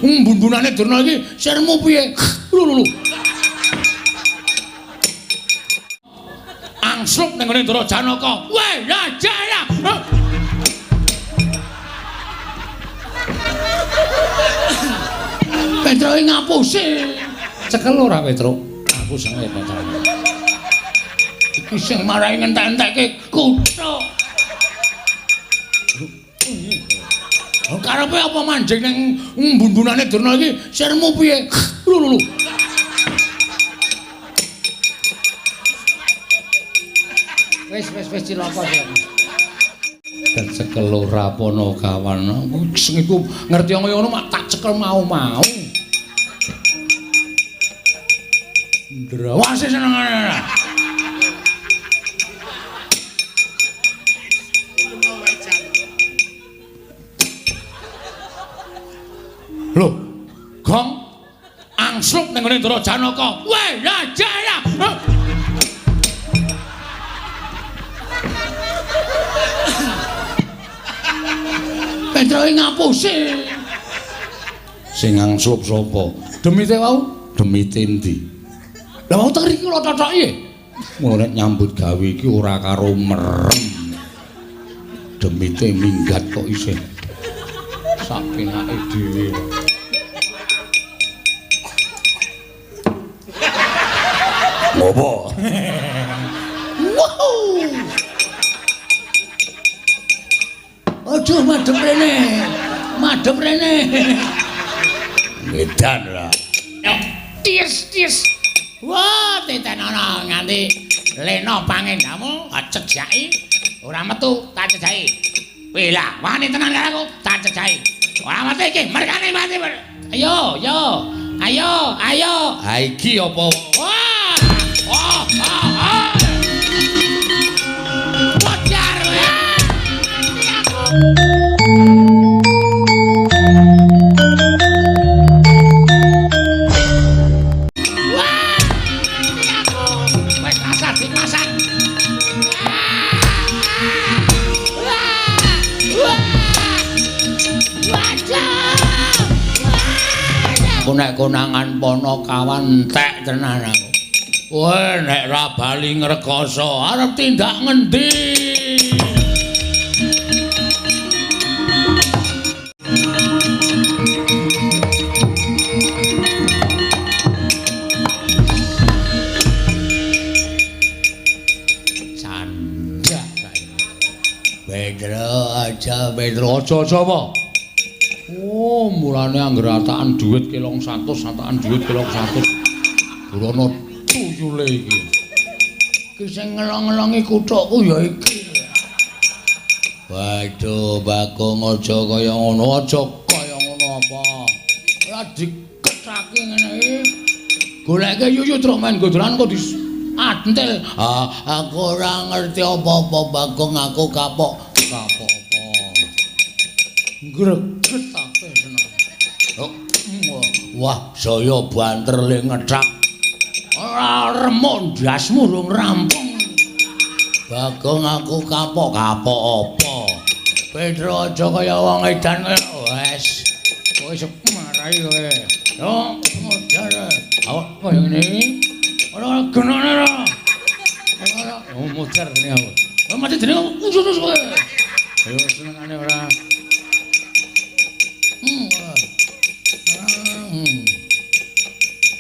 bun-bunane Durna iki sirmu piye? Lho. Angslup ning ngene Ndara Janaka. Weh, ya jaya. Petro ngapusi. Cekel ora Petro? Aku seneng Petro. Iki sing marai ngentek-entekke kutha. Karepe apa manjing ning bun-bunane Durna iki sirmu piye? Lho. Wis cilaka ya. Kecekel ora pono kawan. Sing iku ngerti kaya ngono mak tak cekel mau-mau. Ndrawase senengane. Lho, Gong angslup ning ngene Ndara Janaka. Weh, ya jaya. Petro ngapusi. Sing angslup sapa? Demite wau, demite ndi? Lah wau teng riki kula cocoki. Ngono nek nyambut gawe iki ora karo merem. Demite minggat kok isih. Sak penake dhewe. Ngopo? Wow. Aduh madhep rene. Edan lah. Tis. Wah, titenono nganti lena pangendamu cejaki. Ora metu tak cejaki. Wih lah, wani tenan karo aku tak cejaki. Ora metu iki, mergane mati. Ayo. Ha iki apa? Wah! Bocor ya. Nek konangan pono kawan entek tenan aku. Weh nek ra bali ngrekoso arep tindak ngendi? Candak kae. Pedro aja sapa? Oh, mulane anggere atakan dhuwit kilong 100, atakan dhuwit kilong 100. Burono tuyule iki. Ki sing ngelong-ngelongi kuthukku ya iki. Waduh, Bagong aja kaya ngono apa. Ya dikethake ngene iki. Goleke yuyu truk main godolan kok diantil. Aku ora ngerti apa-apa Bagong, aku kapok apa. Greget ate seneng. Wah, saya banter le ngethak. Ora remuk ndasmu rung rampung. Bagong aku kapok apa? Pedro aja kaya wong edan wes. Wis marai kowe. Yo, modar. Awak kaya ngene iki. Ora genone ora. Ora modar ngene aku. Wah, mati jenenge usus kowe. Ayo senengane ora.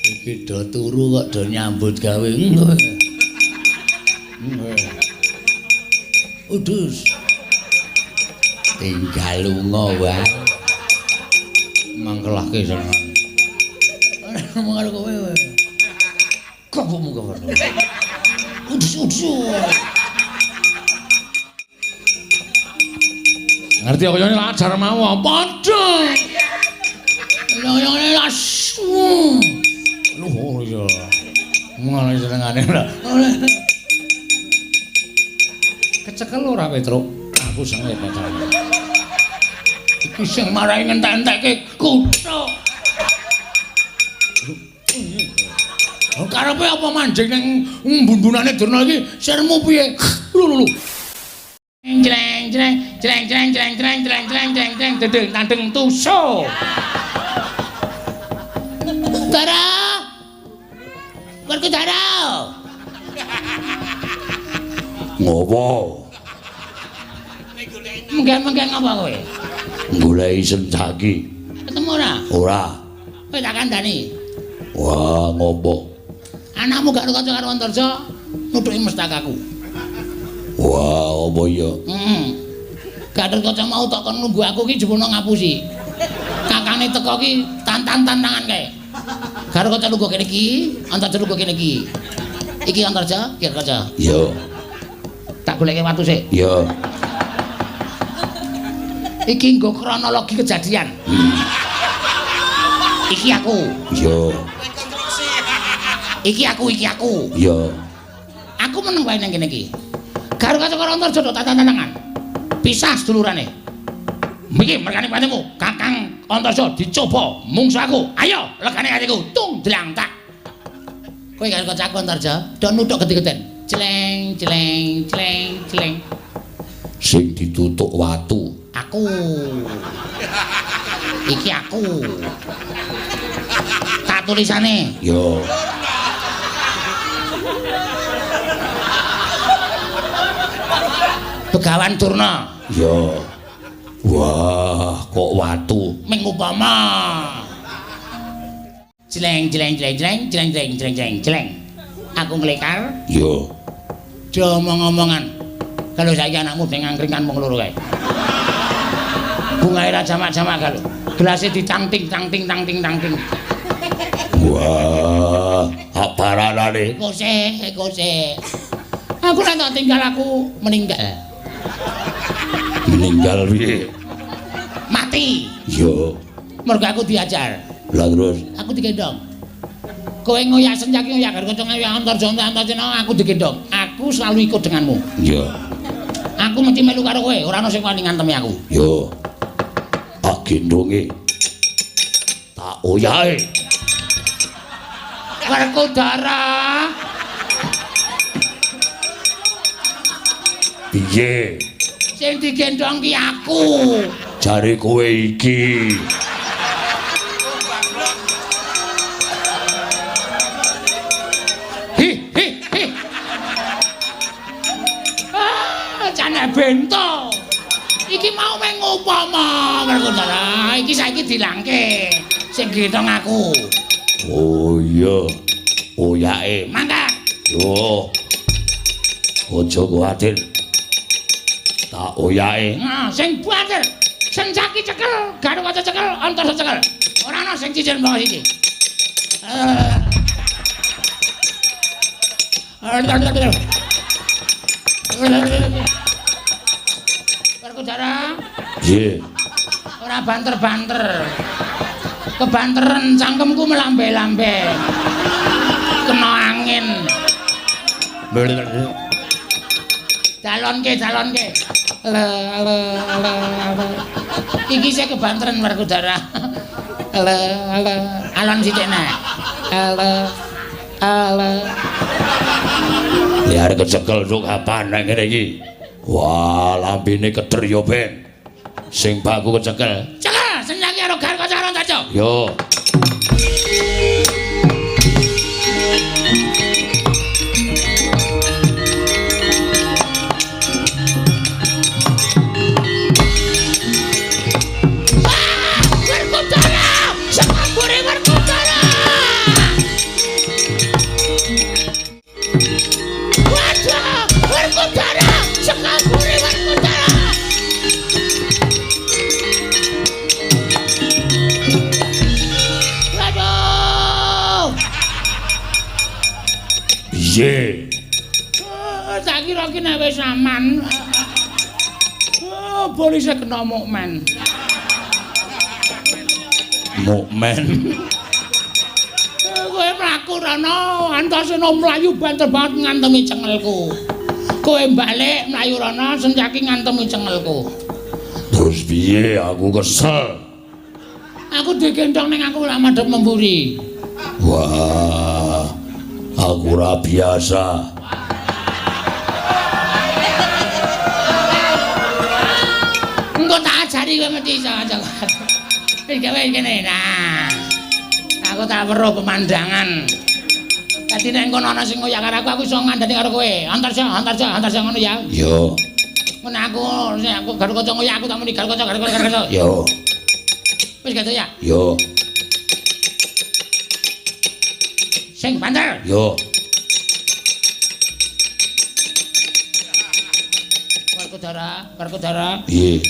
Iki do turu kok do nyambut gawe. Udus. Tinggal lunga wae. Mangkelake senengan. Ngomong karo kowe wae. Kopmu kowe. Udus. Ngerti kok yen ajar mau padha. Yang asu. Lho ya. Mulane senengane ora. Kecekel ora Petro? Aku seneng Petro. Iki sing marai ngentek-entekke kutha. Karepe apa manjing ning bun-bunane Durna iki sirmu piye? Lho. Jreng dedeng tandeng tuso. Werkudara. Ngopo? Mengke-mengke ngapa kowe? Goleki Senjaki. Ketemu ora? Ora. Kowe tak kandhani. Wah, ngopo? Anakmu gak kanca karo Antarja, nutuki mestakaku. Wah, apa iya? Gak kanca mau tok kon nunggu aku ki jemono ngapusi. Kakane teko ki tantangan kae. Karo kanca nunggu kene iki, Antarja nunggu kene iki. Iki Antarja, iki kanca. Iya. Tak goleke watu sik. Iya. Iki nggo kronologi kejadian. Iki aku. Iya. Iki aku. Iya. Aku meneng wae nang kene iki. Karo kanca Antarja tok tantangan. Pisah sedulurane. Iki mergane patemu, Kakang Antarja dicoba mungsu aku. Ayo, legane atiku. Tung dlang tak. Kowe karo kancaku Antarja, do nuthuk gede-geden. Cleng. Sing ditutuk watu. Aku. Iki aku. Tak tulisane. Yo. Begawan Durna. Yo. Wah, kok watu. Mengupama. Cleng. Aku nglekar. Yo. Do omong-omongan. Kalau saiki anakmu deng angkringan mung loro kae. Bungae ra jamak-jamak kalau. Gelase ditangting. Wah, aparanane. Kose. Aku nek tak tinggal aku meninggal. Meninggal piye? Mati. Yo. Mergo aku diajar. Lah terus Aku digendong. Kowe ngoyak Senjaki ngoyak karo kanca ngoyak Antarja aku digendong. Aku selalu ikut denganmu. yo. Aku mesti melu karo kowe, ora ono sing wani ngantemi aku. Yo. Tak gendonge. Tak oyahe. Werkudara. Piye? Sing digendong ki aku. Jare kowe iki. Jane bento. Iki mau mengupama Werkudara. Iki saiki dilangke. Sing gendong aku. Oh iya. Oyake. Mangga. Yo. Ojo kuwatir. Tak oyake. Nah, sing buater. Senjaki cekel, Garuh Kaca cekel, Antarja cekel. Ora ana sing cicil mbok iki. Werkudara. Piye? Ora banter-banter. Kebanteran cangkemku melambe-lambe. Kena angin. Calonke. Iki sik kebanteran Werkudara. Alon sithik nek. Ya arek kecekel sok kapan nang ngene iki. Wah, lambene keder yo ben. Sing baku kecekel. Cekel, Senjaki karo Garuh Kaca karo Antarja. Yo. Piye? Tak kira ki nek wis aman. Polisi kena mukmen. Mukmen. Kowe mlaku rono, Antaséna mlayu banter banget ngantemi cengelku. Kowe balik mlayu rono, Senjaki ngantemi cengelku. Terus piye? Aku kesel. Aku digendong ning aku lak madhep memburi. Wah. Aku ora biasa. Engko tak ajari kowe mesti iso aja. Wis gawe kene. Nah. Aku tak weruh pemandangan. Dadi nek kono ana sing ngoyak karo aku iso ngandani karo kowe. Antarja ngono ya. Yo. Ngono aku karo kanca ngoyak aku tak muni karo kanca. Yo. Wis gitu ya. Yo. Sing banter. Yo. Werkudara. Piye?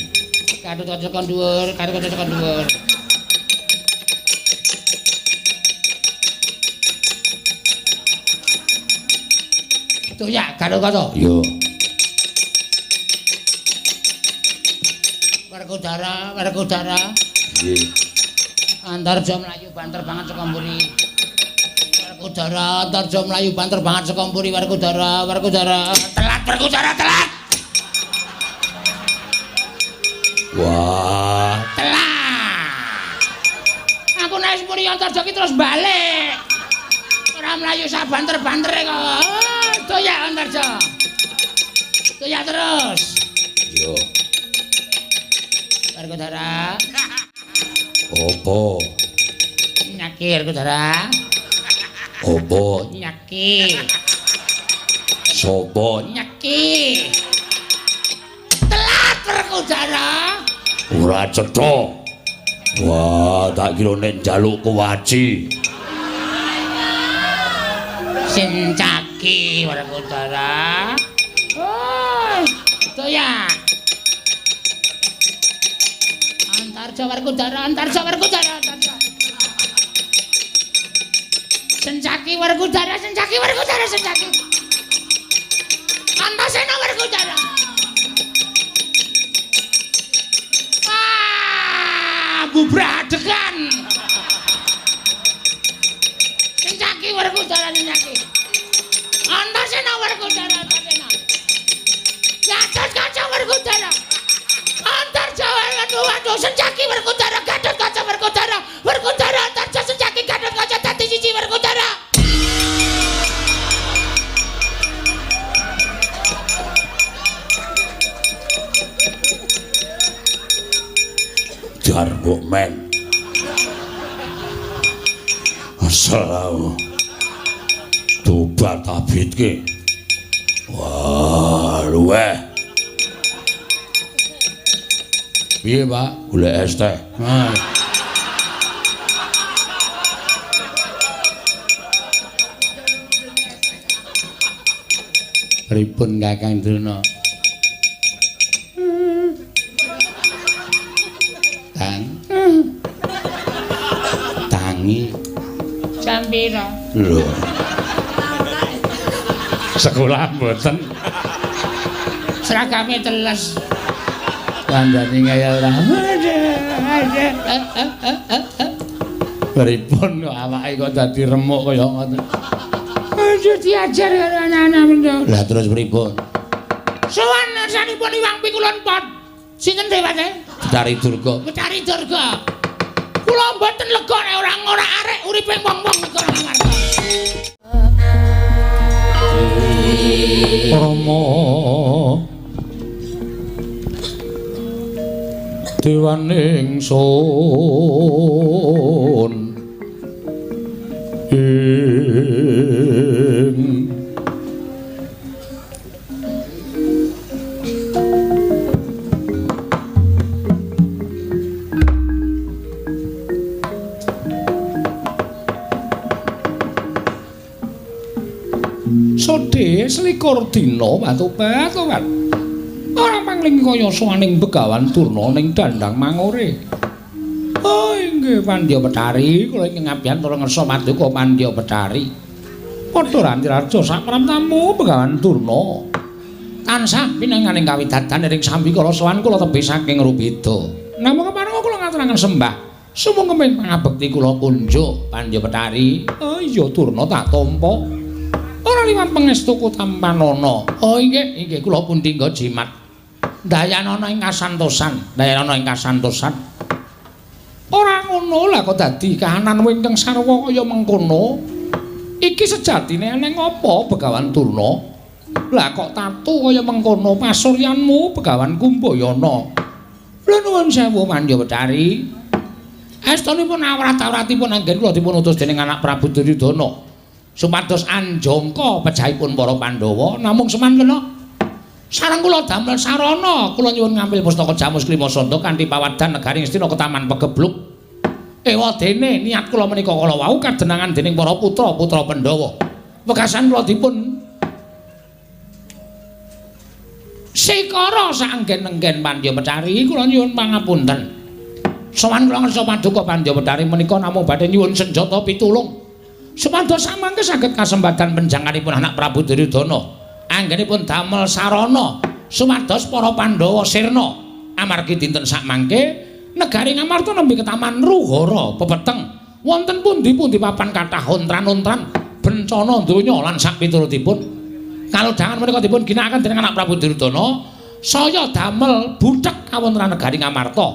Kadut tekan dhuwur. Tuh ya, karo. Yo. Werkudara. Piye? Antarja mlayu banter banget saka mburi. Werkudara, antarja mlayu banter banget saka mburi werkudara. Telat werkudara, telat. Wah, Telat. Aku nek mburi antarja ki terus balik. Ora mlayu sak banter-bantere kok. Doyak antarja. Doyak terus. yo. Werkudara. Opo? Nyakir werkudara. Opo? Nyaki. Sopo? Nyaki. Telat werkudara. Ora cetha. Wah, tak kira nek njaluk kuwaci. Sincaki werkudara. Oh, doyak. Antarja werkudara. Sencaki werkudara. Antasena werkudara. Bubradegan. Sencaki werkudara. Antasena werkudara. Gatot kaca werkudara. Antarja waduh sencaki werkudara. Gatot kaca werkudara. Antarja sencaki gatot kaca dadi siji werkudara. Jarwo men. Assalamu. Tobat abitke. Wah, luweh. Piye, Pak? Golek es teh. Pripun Kakang Drona? Tangi. Jam pira? Lho. Sekolah mboten. Seragame teles. Kandhane ngayal ra. Pripun kok awake kok dadi remuk kaya ngoten. Aja diajar karo anak-anak mendo. Lah terus pripun? Sowan sanipun Iwang Pikulun Pot. Sinten dewate? Betari Durga. Kula mboten lega nek ora arek uripe wong-wong negara Ngamarta. Rama Dewaning sun Sodhe selikur dina batu-batu kan. Ora pangling kaya sowaning Begawan Durna ning Dandang Mangore. Oh inggih Pandya Betari, kula ing ngabian para ngersa paduka Pandya Betari. Padha ranti-raja sak pramtamu Begawan Durna. Tansah pinanganing kawidatan ing sambikala sowan kula tebih saking Rubeda. Namung kepareng kula ngaturaken sembah. Sumung kemeng pangabekti kula kunjuk Pandya Betari. Oh iya Durna tak tampa. Ora liwat pangestuku tampanana. Oh inggih kula pun tingga jimat. Dayanana ing kasantosan. Ora ngono lah kok dadi kahanan wingkeng sarwa kaya mengkono. Iki sejatine eneng apa Begawan Durna? Lah kok tatu kaya mengkono pasuryanmu Begawan Kumbayana. Lha nuwun sewu Pandya Betari. Estunipun awrat-awratipun anggen kula dipun utus dening anak Prabu Duryudana. supados anjangka pejahipun para Pandhawa namung semangkena sareng kula damel sarana kula nyuwun ngambil pustaka Jamus Klimasada kanthi pawadan negari Ngastina Ketaman Pegebluk ewadene niat kula menika kala wau kadenangan dening para putra-putra Pandhawa wekasan kula dipun sikara saenggen-enggen Pandya Betari kula nyuwun pangapunten sowan kula ngersa paduka Pandya Betari menika namung badhe nyuwun senjata pitulung supados samangke saged kasembadan penjanganipun anak Prabu Duryudana anggenipun damel sarana supados para Pandhawa sirna amargi dinten sakmangke negari Ngamarta nembe ketaman Ruhara pepeteng wonten pundi-pundi papan kathah ontran-ontran bencana donya lan sak piturutipun kalodhangan menika dipun ginakaken dening anak Prabu Duryudana saya damel buthek kawontenan negari Ngamarta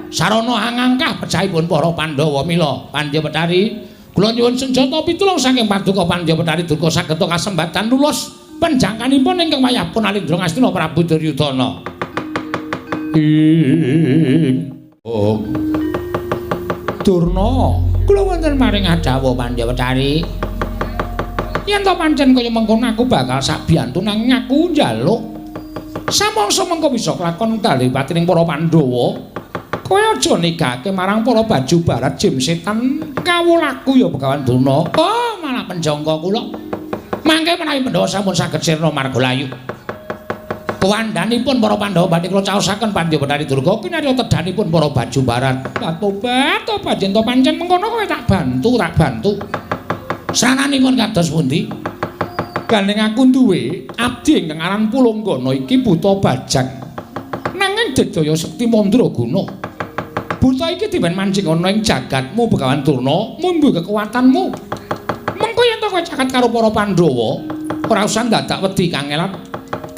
sarana angangkah pejahipun para Pandhawa mila Pandya Betari kula nyuwun senjata pitulung saking paduka Pandya Betari durga saged kasembadan lulus penjangkanipun ingkang wayahipun Alendra Ngastina Prabu Duryudana. Durna kula wonten maring adhawa Pandya Betari yen to pancen kaya mengkono aku bakal sak biyantu nanging aku njaluk samangsa mengko bisa kelakon dalipati ning para Pandhawa kowe aja nigake marang para baju barat jim setan kawulaku ya Begawan Durna oh malah penjangka kula mangke menawi Pandhawa sampun saged sirna margalayu kuwandanipun para Pandhawa badhe kula caosaken Pandya Betari Durga kinarya tedanipun para baju barat tobat yen to pancen mengkono kowe tak bantu sananipun kados pundi gandeng aku duwe abdi ingkang aran Pulanggana iki buta bajang nanging Dedaya Sekti Mandraguna buta iki diwen mancing ana ing jagatmu Begawan Durna mumbu kekuatanmu mengko yen to kowe caket karo para Pandhawa ora usah dadak wedi kangelat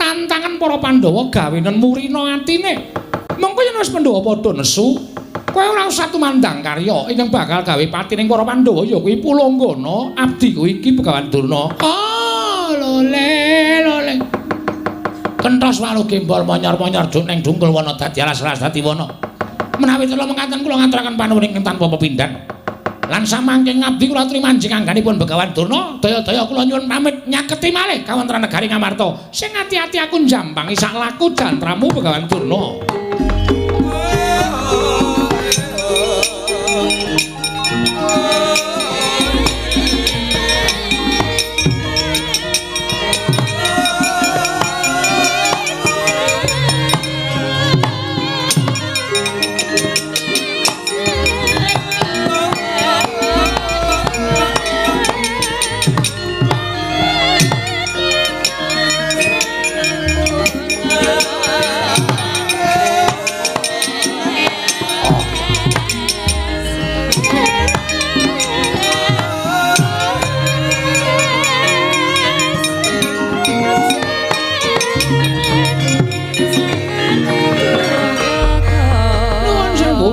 tantangan para Pandhawa gawenen murina atine mengko yen wis Pandhawa padha nesu kowe ora usah tumandang karya ingkang bakal gawe pati ning para Pandhawa ya kuwi Pulanggana abdiku iki Begawan Durna. Oh, lole. Kenthos walu gembol monyor-monyor duk ning dungkul wana dadi alas-alas dadi wana. Menawi kula mengatakan kula ngaturaken panuwun ing tanpa pepindhan. Lan samangke ngabdi kula trimanjing angganipun Begawan Durna, daya-daya kula nyuwun pamit nyaketi malih kawontenan negari Ngamarta. Sing ati-ati aku njambangi sak laku jantramu Begawan Durna.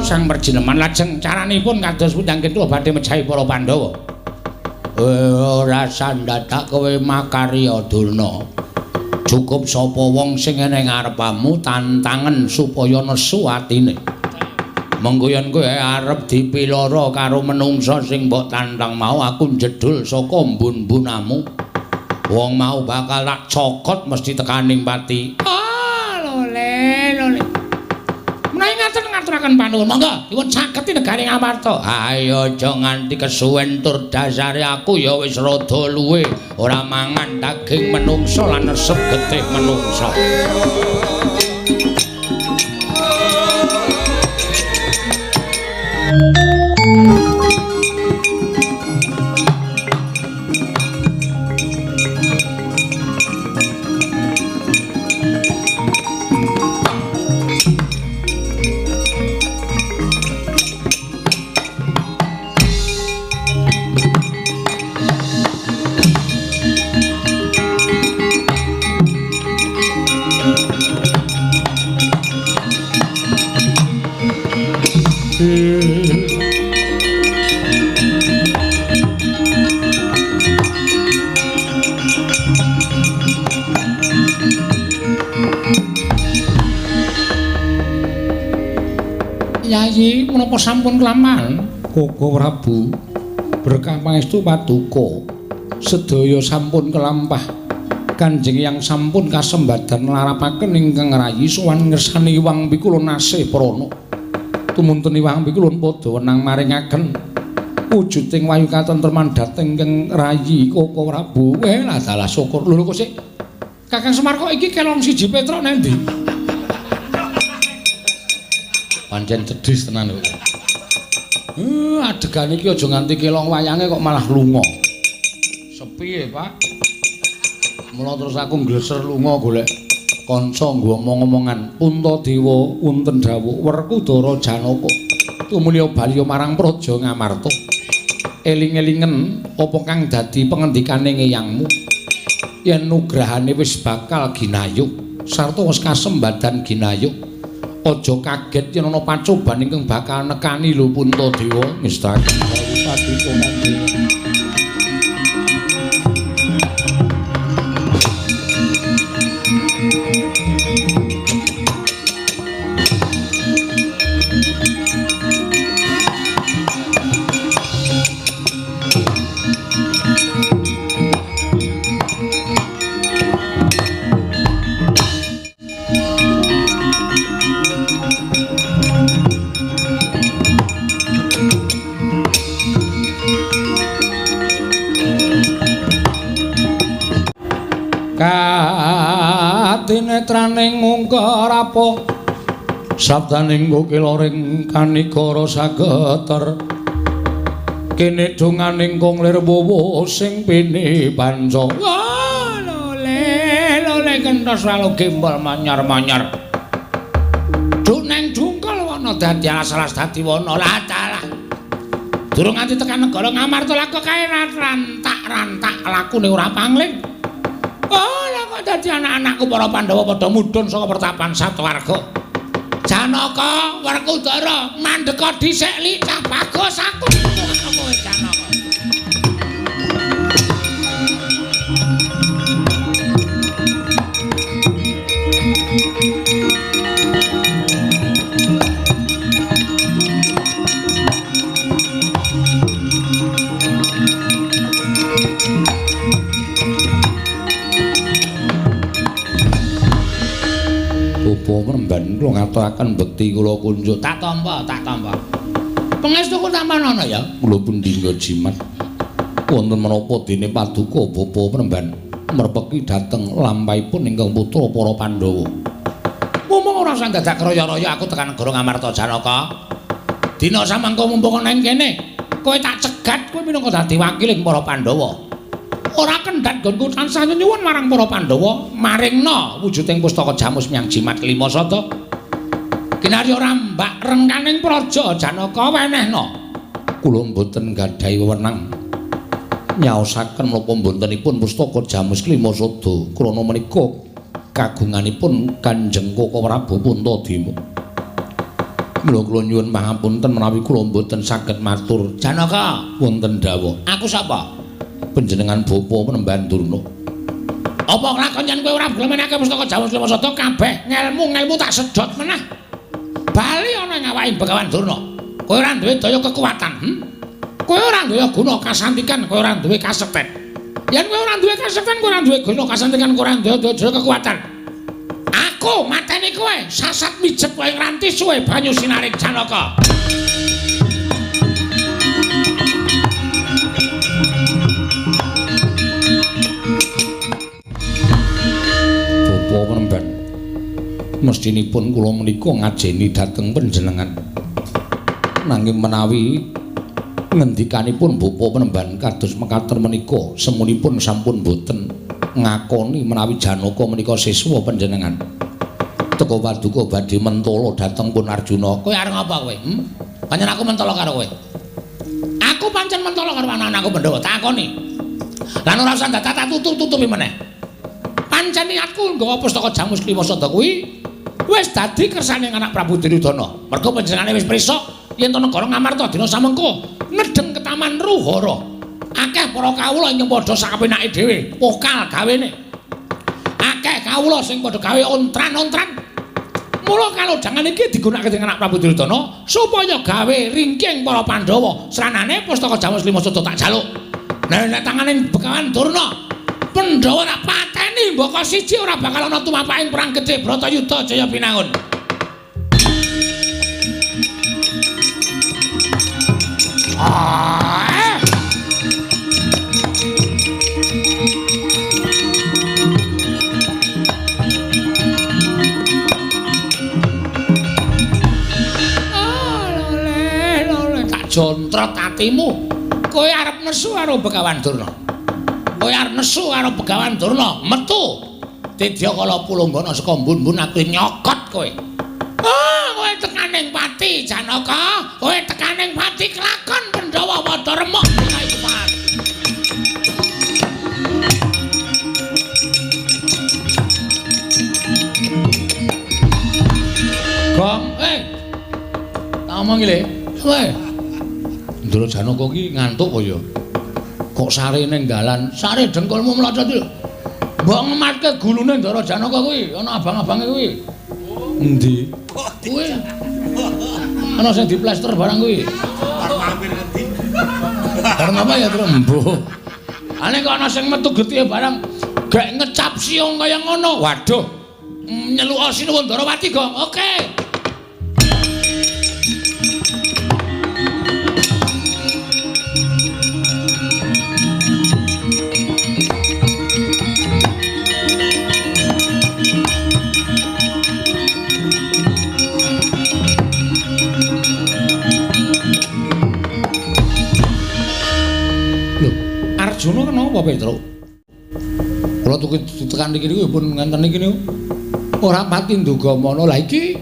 Sang Perjineman lajeng caranipun kados pundi kula badhe mejahi para Pandhawa. Ora sandadak kowe makarya Durna. Cukup sapa wong sing ana ing ngarepamu tantangen supaya nesu atine. Mengko yen kowe arep dipilara karo menungsa sing mbok tantang mau aku njedul saka mbun-mbunamu. Wong mau bakal tak cokot mesti tekaning pati. Ah, lole. Menawi ngaten ngaturaken panuwun, monggo dipun sageti negari Ngamarta. Ayo aja nganti kesuwen tur dasare aku ya wis rada luwe, ora mangan daging menungsa lan nesep getih menungsa. Yayi menapa sampun kelaman Koko Prabu berkah pangestu paduka sedaya sampun kelampah Kanjeng yang sampun kasembadan larapaken ingkang rayi sowan ngersani Hyang Pikulun asih prana tumuntun Hyang Pikulun padha wenang maringaken wujuding wayu katentreman dhateng ingkang rayi Koko Prabu lah dalah syukur lho kok sik Kakang Semar kok iki kelong siji Petruk nang ndi pancen cedhis tenan kok adegan iki aja nganti kelong wayange kok malah lunga sepi Pak mula terus aku ngleser lunga golek kanca nggo omong-omongan Puntadewa wonten dawuh Werkudara Janaka tumulya baliya marang Praja Ngamarta eling-elingen apa kang dadi pengendikane ngeyangmu yen nugrahane wis bakal ginayuh sarta wis kasembadan ginayuh aja kaget yen ana pacoban ingkang bakal nekani lho Puntadewa ngestaken dawuh paduka kang tinetraning ngungkar apa sabdaning kokiloring kanikara sageter kene donganing konglir wowo sing pini panca lole kentos lalu gembol manyar-manyar duneng dungkal wana dadi alas-alas dadi wana latalah durung nganti tekan negara Ngamarta lak kae rantak-rantak lakune ora pangling dadi anak-anakku para Pandhawa padha mudhun saka pertapan Satwarga. Janaka Werkudara mandheka dhisik li cah bagus aku kowe Janaka. Penemban kula ngaturaken bekti kula kunjuk tak tampa pangestu kula tampan ana ya kula pundhingga jimat wonten menapa dene paduka bapa penemban merpeki dhateng lampahipun ingkang putra para Pandhawa momong ora usah dadak royo-royo aku tekan negara Ngamarta Janaka dina samangka mumpung ana ing kene kowe tak cegat kowe minangka dadi wakiling para Pandhawa ora kendhat gonku tansah nyuwun marang para Pandhawa maringna wujuding pustaka Jamus Myang Jimat Lima Sada kinarya rambak rengkaning Praja Janaka wenehna kula mboten gadhahi wewenang nyaosaken menapa mbotenipun pustaka Jamus Lima Sada krana menika kagunganipun Kanjeng Koko Prabu Puntadewa mula kula nyuwun pangapunten menawi kula mboten saged matur Janaka wonten dawuh aku sapa panjenengan bapa Penemban Durna. Apa lakon yen kowe ora glemenake pustaka Jamus Lima Sada kabeh ngelmu tak sedot meneh. Bali ana ing awake Begawan Durna. Kowe ora duwe daya kekuatan. Kowe ora duwe guna kasantikan, kowe ora duwe kasekten. Yen kowe ora duwe kasekten, kowe ora duwe guna kasantikan, kowe ora duwe daya kekuatan. Aku mateni kowe, sasat mijet wae nganti suwe banyu sinaring Janaka. Penemban mestinipun kula menika ngajeni dhateng panjenengan nanging menawi ngendikanipun Bapa Penemban kados mekaten menika semunipun sampun boten ngakoni menawi Janaka menika siswa panjenengan teka paduka badhe mentala dhateng pun Arjuna kowe arep ngapa kowe pancen aku mentala karo kowe aku pancen mentala karo anak-anakku Pandhawa takoni lan ora usah dadak tutup-tutupi meneh pancen niatku nggawa pustaka Jamus Lima Sada kuwi wis dadi kersane anak Prabu Duryudana. Mergo panjenengane wis prisa yen to negara Ngamarta dina samengko nedheng ke Taman Ruhara. Akeh para kawula ingkang padha sakapenake dhewe pokal gawene. Akeh kawula sing padha gawe ontran-ontran. Mula kalodhangan iki digunakake dening anak Prabu Duryudana supaya gawe ringking para Pandhawa. Sranane pustaka Jamus Lima Sada tak jaluk. Nek tanganing Begawan Durna Pandhawa tak pateni mbaka siji ora bakal ana tumapaking perang gedhe Bratayuda Jaya Pinangun. Tak jontret atimu. Kowe arep nesu karo Begawan Durna. Kowe arep nesu karo Begawan Durna, metu. Tidya kala Pulunggana saka mbun-mbun aku nyokot kowe. Kowe tekaning pati Janaka, kowe tekaning pati kelakon Pandhawa padha remuk Gong, tak omong iki le. Kowe Ndara Janaka ki ngantuk kaya. Kok sare ning dalan, sare dengkulmu mlocot iki. Mbok ngematke gulune Ndara Janaka kuwi, ana abang-abange kuwi. Endi? Kuwi. Ana sing diplester barang kuwi. Bar mampir ngendi? Barang apa ya, Trembo? Ane kok ana sing metu getih barang gek ngecap siung kaya ngono. Waduh. Nyeluk Sinuwun Ndarawati, Gong. Oke. Arjuna kenapa Petruk? Kula tekan iki niku pun ngenten iki niku. Ora pati nduga mono. Lah iki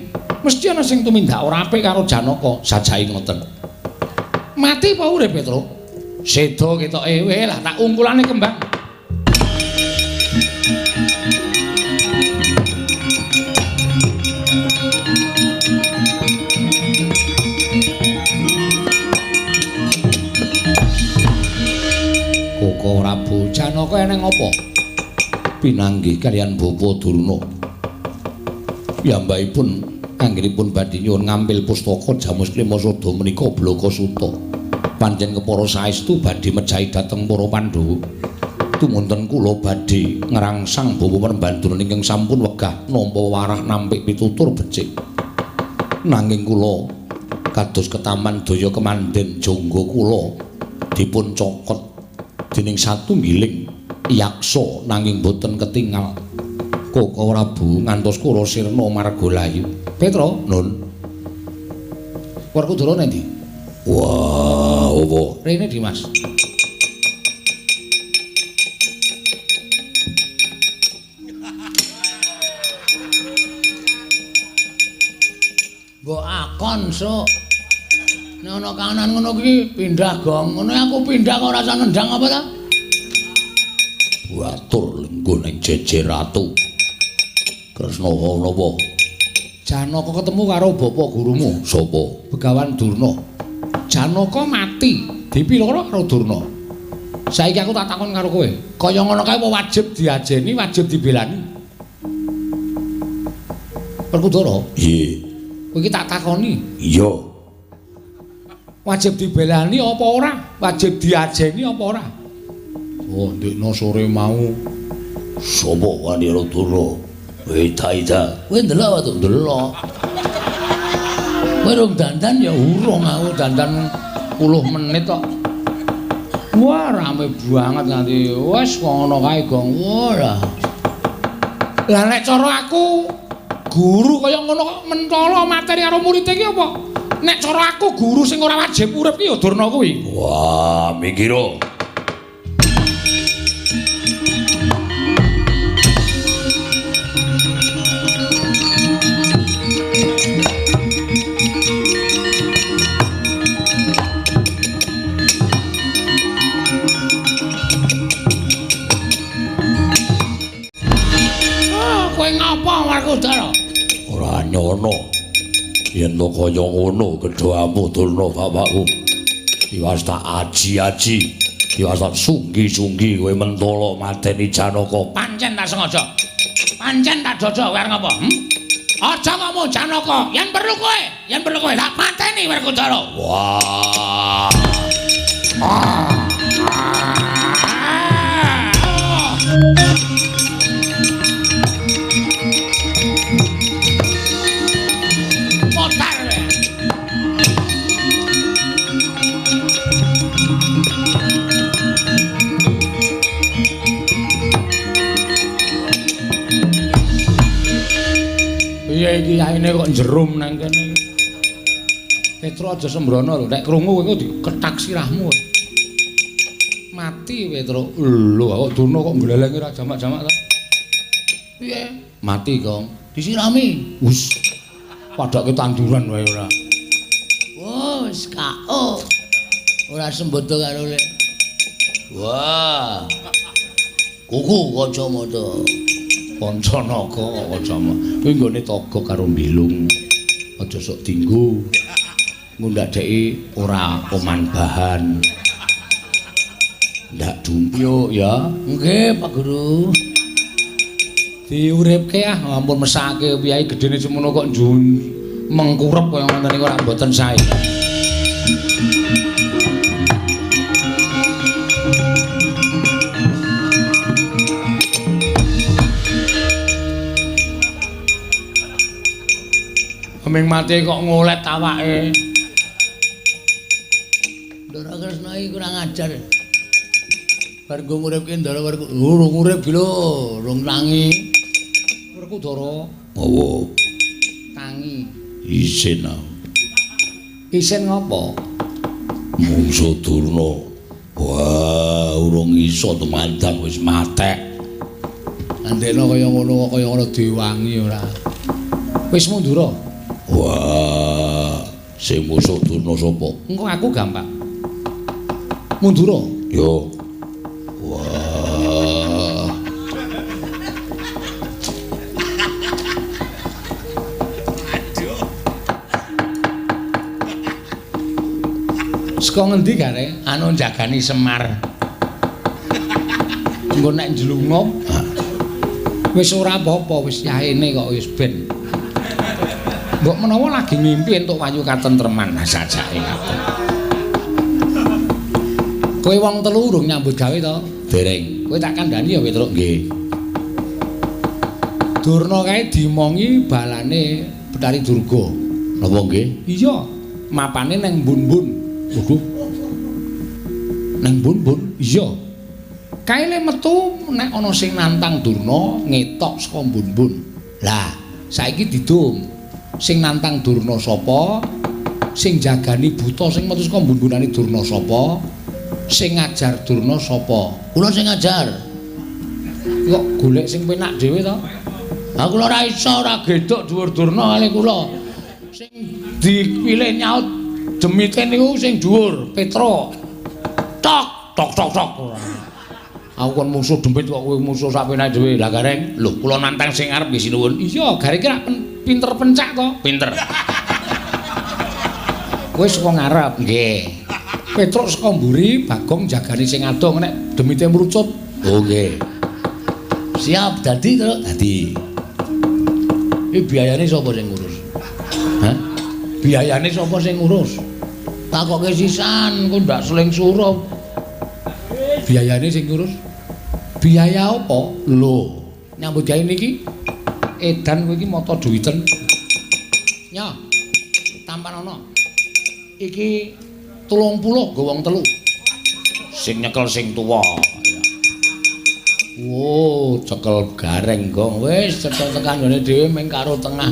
mesti ana sing tumindak ora apik karo Janaka, sajake ngoten. Mati apa urip Petruk? Seda ketoke lah tak ungkulane kembang. Koko Prabu Janaka eneng apa? Pinanggih kaliyan Bapa Durna. Piyambakipun anggenipun badhe nyuwun ngambil pustaka Jamus Klimasada menika Blakasuta. Panjenengan kepara saestu badhe mejahi dhateng para Pandhawa. Tumunten kula badhe ngrangsang Bapa Prembandura ingkang sampun wegah nampa warah nampik pitutur becik. Nanging kula kados ketaman daya kemanden jangga kula dipun cokot dening satunggiling yaksa nanging boten ketingal. Koko Prabu ngantos kula sirna Margalayu. Petra, Nun. Werkudara nendi? Wah, apa? Rene Dimas. Mbok akon, Sok. Nek ana kahanan ngono kuwi pindah Gong. Ngono aku pindah kok ora usah nendang apa ta? Batur lenggo ning jejer ratu. Kresna napa? Janaka ketemu karo bapak gurumu. Sapa? Begawan Durna. Janaka mati, dipiloro karo Durna. Saiki aku tak takon karo kowe. Kaya ngono kae apa wajib diajeni, wajib dibelani? Werkudara? Nggih. Kowe iki tak takoni. Iya. Wajib dibelani apa ora? Wajib diajeni apa ora? Oh, ndekno sore mau sapa Wanira Durna? Ida. Kowe ndelok wae to, ndelok. Kowe rung dandan ya urung aku dandan 10 menit kok. Wah, rame banget nganti wis ngono kae Gong. Ora. Lah nek cara aku guru kaya ngono kok mentolo materi karo murid iki apa? Nek cara aku guru sing ora wajib urip ki ya Durna kuwi. Wah, mikira. Werkudara? Ora nyono. Yen to kaya ngono gedhamu Durna bapakku. Diwas tak aji-aji, diwas tak sunggi-sunggi kowe mentala mateni Janaka. Pancen tak sengaja. Pancen tak dodo karo ngapa? Aja ngomong Janaka, yen perlu kowe tak pateni Werkudara. Wah. kiyaine kok jerum nang kene. Petro aja sembrono lho, nek krungu kowe diketak sirahmu. Mati Petro. Lho, kok Durna kok nglelengi ra jamak-jamak to? Piye? Mati, Kong. Disirami. Wus. Padake tanduran wae ora. Wes KO. Ora sembodo karo le. Wah. Kuku Kacamata. Pancanaga Kacamata. Kuwi nggone toga karo mbilung. Aja sok dinggo. Ngundhadeki ora oman bahan. Ndak dumpyo ya. Nggih, Pak Guru. Diuripke ampun mesake piyai gedene semono kok mengkurep kaya ngoten niku ora mboten sae. Aming mati kok ngolet awake. Ndara Kresna iki kurang ajar. Bar go nguripke Ndara Werku. Urung urip iki lho, rung tangi. Werkudara. Owo. Tangi. Isin. Isin ngopo? Mungsu Durna. Wah, urung iso tumandang wis matek. Andena kaya ngono diwangi ora. Wis mundura. Wah, sing musuh Durna sapa? Engko aku gampang. Mundura. Yo. Wah. Saka ngendi gare? Anu jagani Semar. Engko nek njlungup wis ora apa-apa, wis yaene kok wis ben. Mbok menawa lagi ngimpi entuk wayu katentreman sajake kabeh. Kowe wong telu urung nyambut gawe to? Dereng. Kowe tak kandhani ya Petruk. Nggih. Durna kae dimongi balane Betari Durga. Napa nggih? Iya, mapane neng Mbun-mbun. Waduh. Neng Mbun-mbun? Iya. Kae le metu nek ana sing nantang Durna ngetok saka Mbun-mbun. Lah, saiki didum. Sing nantang Durna sapa? Sing jagani buta sing metu saka Mbun-mbunane Durna sapa? Sing ngajar Durna sapa? Kula sing ngajar. Kok golek sing penak dhewe to? Aku ora iso ora gedhok dhuwur Durna kali kula. Sing dipilih nyaut demite niku sing dhuwur, Petra. Tok tok tok tok. Aku kon musuh demit kok kowe musuh sapenake dhewe. Lah Gareng, lho kula nantang sing arep nggih sinuwun. Iya, Gareng ki pinter pencak to. Pinter. Kowe saka ngarep. Nggih. Petruk saka mburi, Bagong jagani sing adong nek demite mrucut. Oh nggih. Siap dadi to? Dadi. Iki biayane sapa sing ngurus? Hah? Biayane sapa sing ngurus? Takoke sisan, kok ndak seling surup. Biayane sing ngurus? Biaya apa? Lho, nyambut gawe niki edan kowe iki mata duwiten. Nya. Tampan ana. Iki 30 go wong telu. Sing nyekel sing tuwa. Wo, cekel Gareng Gong. Wis cecek tekan ngene dhewe ming karo tengah.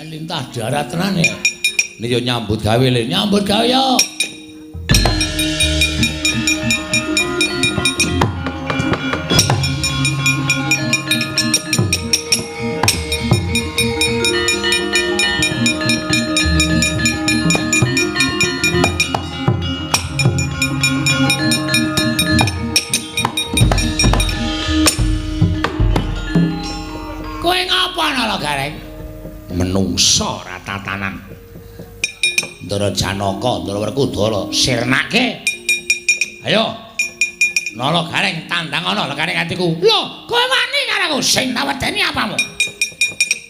Lintah darat tenan ya. Ini yo nyambut gawe le, nyambut gawe yo. Menungsa ratatanan Ndara Janaka, Ndara Werkudara sirnake. Ayo. Nala Gareng tandang ana lekane atiku. Lho, kowe wani karo aku sing tak wedeni apamu?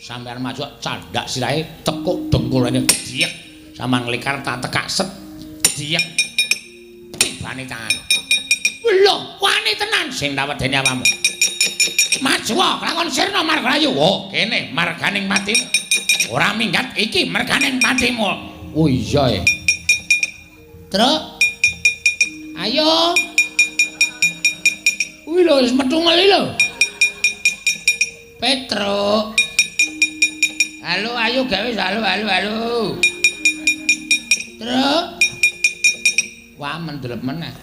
Sampeyan maju candhak sirahe tekuk dengkulane diek. Samang likar tak tekak set diek. Tibane tangan. Lho, wani tenan sing tak wedeni apamu? Maju lakon sirna margayu. Oh, kene marganing matimu. Ora minggat iki merganing patimu. Oh iya ya. Truk. Ayo. Kuwi lho wis metu ngeli lho. Petruk. Halo, ayo gawe halo. Terus wah mendelep meneh.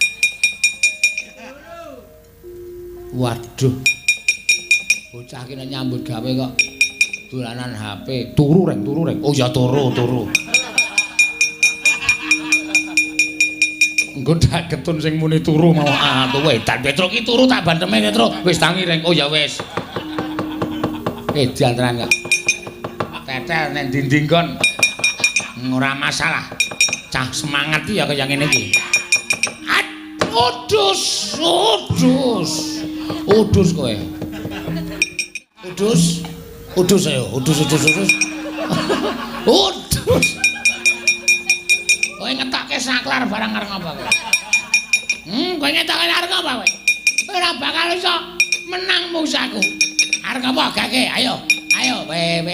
Waduh. Bocah ki nyambut gawe kok dolanan HP. Turu reng. Oh ya turu. Engko dak ketun sing muni turu mau wedan Petro ki turu tak banteme Petro. Wis tangi reng. Oh ya wis. Dianteran kok. Tetel ning dinding kon. Ora masalah. Cah semangat iki ya kaya ngene iki. Udus kowe. Udus ayo, udus. Kowe ngetokke saklar barang arep apa kowe? Kowe ngetokke arep apa kowe? Ora bakal iso menang musaku. Arep apa gake? Ayo. We.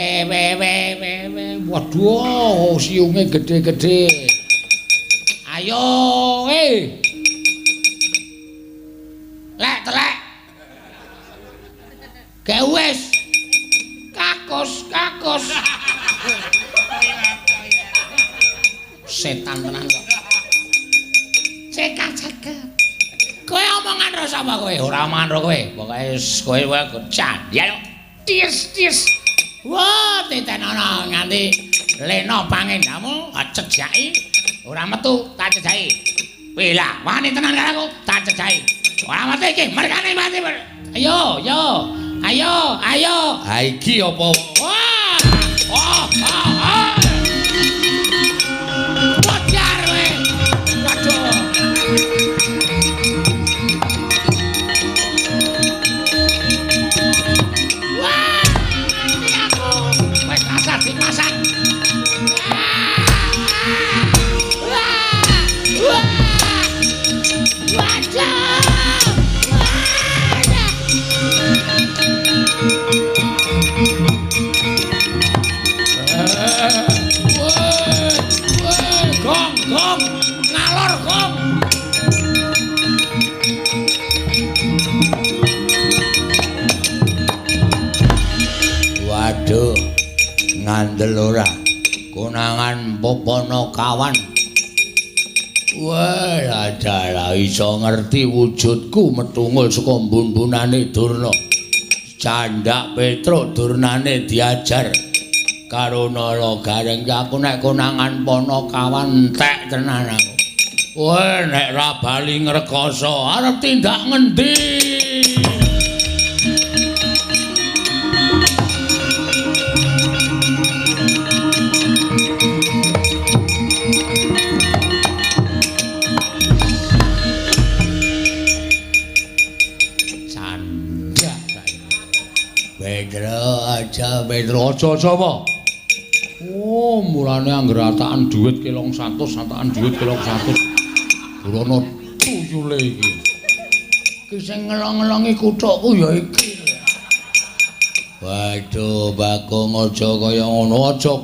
Waduh, siunge gede-gede. Ayo, Telek. Gak wis. Kakus. Setan tenan kok. Cekak. Kowe omongan ro sapa kowe? Ora omongan ro kowe. Pokoke kowe wae candya. Tis. Wah, titenono nganti lena pangendamu cejaki. Ora metu tak cejaki. Wela, wani tenan karo aku tak cejaki. Ora mati iki, mergane mati. Ayo. Ha iki apa? Wah! Wajar kowe. Waduh. Wah! Mati aku. Wis asar dimasak. Gong, ngalor gong. Waduh, ngandel ora. Konangan popono kawan. Wah, dalah iso ngerti wujudku metungul saka mbun-bunane Durna. Candak Petruk Durnane diajar karo Nala Gareng. Aku nek konangan Panakawan entek tenan aku. Wah, nek ra bali ngrekoso arep tindak ngendi? Pedro aja apa? Oh, mulane anggere atakan dhuwit kilong 100, atakan dhuwit kilong 100. Burono tuyule iki. Ki sing ngelong-ngelongi kuthukku ya iki. Waduh, Bagong aja kaya ngono apa?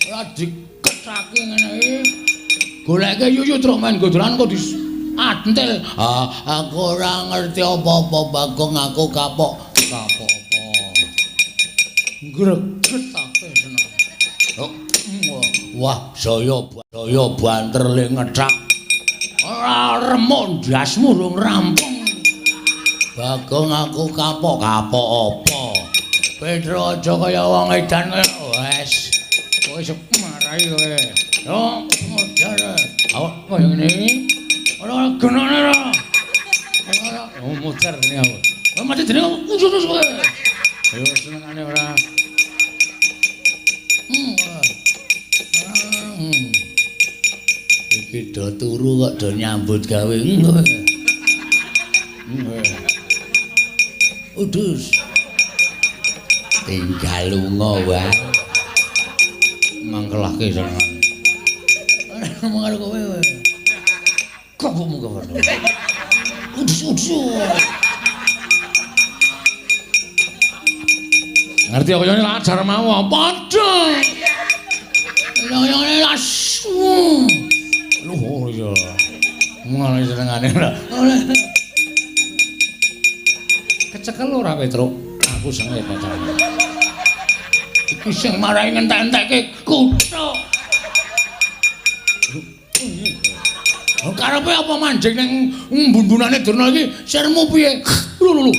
Ora dikethake ngene iki. Goleke yuyu truk main godolan kok antil. Aku ora ngerti apa-apa Bagong, aku kapok. Greget ate seneng. Wah, saya banter le ngethak. Ora remuk ndasmu rung rampung. Bagong aku kapok apa? Pedro aja kaya wong edan wes. Kowe semarai kowe. Yo, modar. Awak koyo ngene iki. Ora genane ra. Ora modar ngene aku. Wong mati dene usus kowe. Ayo senengane ora. Iki do turu kok do nyambut gawe. Udus. Tinggal lunga wae. Mangkelake senengan. Ngomong karo kowe wae. Kopmu kowe. Udus. Ngerti kok yo ajar mau padha. Yo lasu. Lho iya. Mulane senengane ora. Kecekel ora Petruk? Aku seneng pacarane. iki sing marai ngentek-entekke kuthuk. Karepe apa manjing ning bumbunane Durna iki sirmu piye? Lho.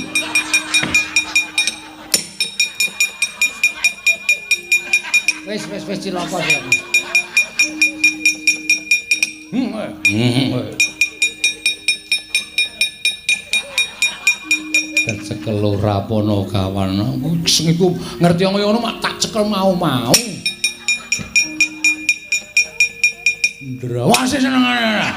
Wis cilaka ya. Tercekel ora pono kawan. Sing iku ngerti kaya ngono mak tak cekel mau-mau. Ndrawase senengane.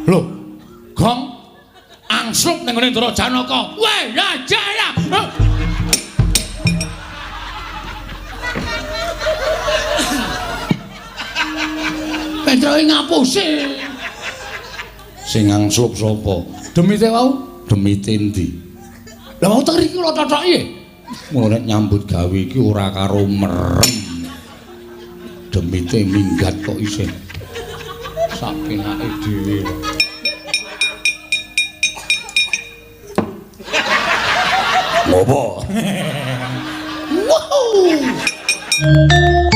Lho, Gong angslup ning ngene Ndara Janaka. Weh, ya jaya. Petroe ngapusi. Sing angslup sapa? Demite wau? Demite endi? Lah mau teng iki lho cocoki. Mula nek nyambut gawe iki ora karo merem. Demite minggat kok isih. Sak penake dhewe. Ngopo? Wow!